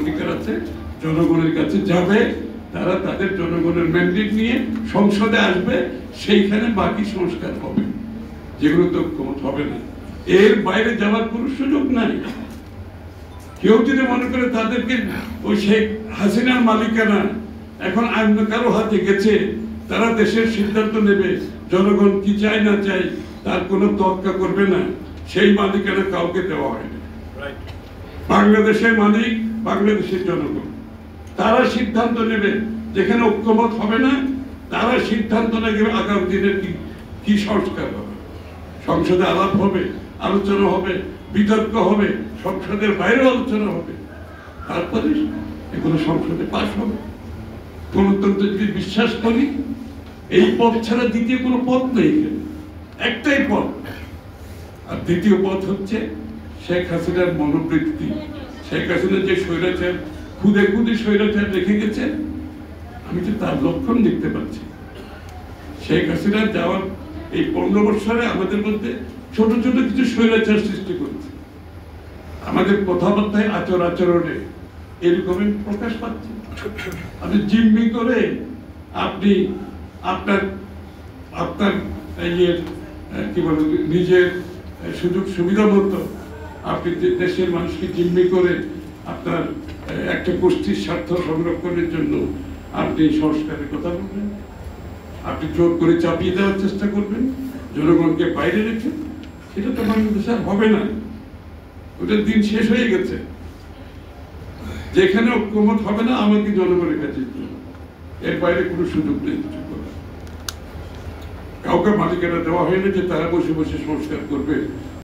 অধিকার আছে, জনগণের কাছে যাবে, তারা তাদের জনগণের ম্যান্ডেট নিয়ে সংসদে আসবে, সেইখানে বাকি সংস্কার হবে, যেগুলো তো ঐক্যমত হবে না। এর বাইরে যাওয়ার কোনো সুযোগ নাই। কেউ যদি মনে করে তাদেরকে ওই শেখ হাসিনার মালিকানা এখন অন্য কারো হাতে গেছে, তারা দেশের সিদ্ধান্ত নেবে, জনগণ কি চায় না চায় তার কোনো তোয়াক্কা করবে না, সেই মালিকানা কাউকে দেওয়া হয়নি। বাংলাদেশের মালিক বাংলাদেশের জনগণ, তারা সিদ্ধান্ত নেবে। যেখানে ঐক্যমত হবে না, তারা সিদ্ধান্ত নেবে আগামী দিনের কি সংস্কার হবে। সংসদে আলাপ হবে, আলোচনা হবে, বিতর্ক হবে, সংসদের বাইরে আলোচনা হবে, তারপরে এগুলো সংসদে পাশ হবে। গণতন্ত্র যদি বিশ্বাস করি, এই পথ ছাড়া দ্বিতীয় কোনো পথ নেই, একটাই পথ। আর দ্বিতীয় পথ হচ্ছে শেখ হাসিনার মনোবৃত্তি। শেখ হাসিনা যে স্বৈরাচার, খুদে খুদে স্বৈরাচার রেখে গেছেন, আমি তো তার লক্ষণ দেখতে পাচ্ছি। শেখ হাসিনা যাওয়ার এই 15 বছরে আমাদের মধ্যে ছোট ছোট কিছু স্বৈরাচার সৃষ্টি করেছে। আমাদের কথাবার্তায়, আচরণে এরকমই প্রকাশ পাচ্ছে। আপনি জিম্মি করে আপনি আপনার আপনার কি বলে নিজের সুযোগ সুবিধা মতো আপনি দেশের মানুষকে জিম্মি করে আপনার একটা গোষ্ঠীর স্বার্থ সংরক্ষণের জন্য আপনি সংস্কারের কথা বলবেন, আপনি জোর করে চাপিয়ে দেওয়ার চেষ্টা করবেন, জনগণকে বাইরে রেখে। এটা তো বাংলাদেশে আর হবে না, ওটার দিন শেষ হয়ে গেছে। যেখানে ঐক্যমত হবে না, আমাকে জনগণের কাছে এর বাইরে কোনো সুযোগ নেই কিছু করার। কাউকে মালিকানা দেওয়া হয়নি যে তারা বসে বসে সংস্কার করবে।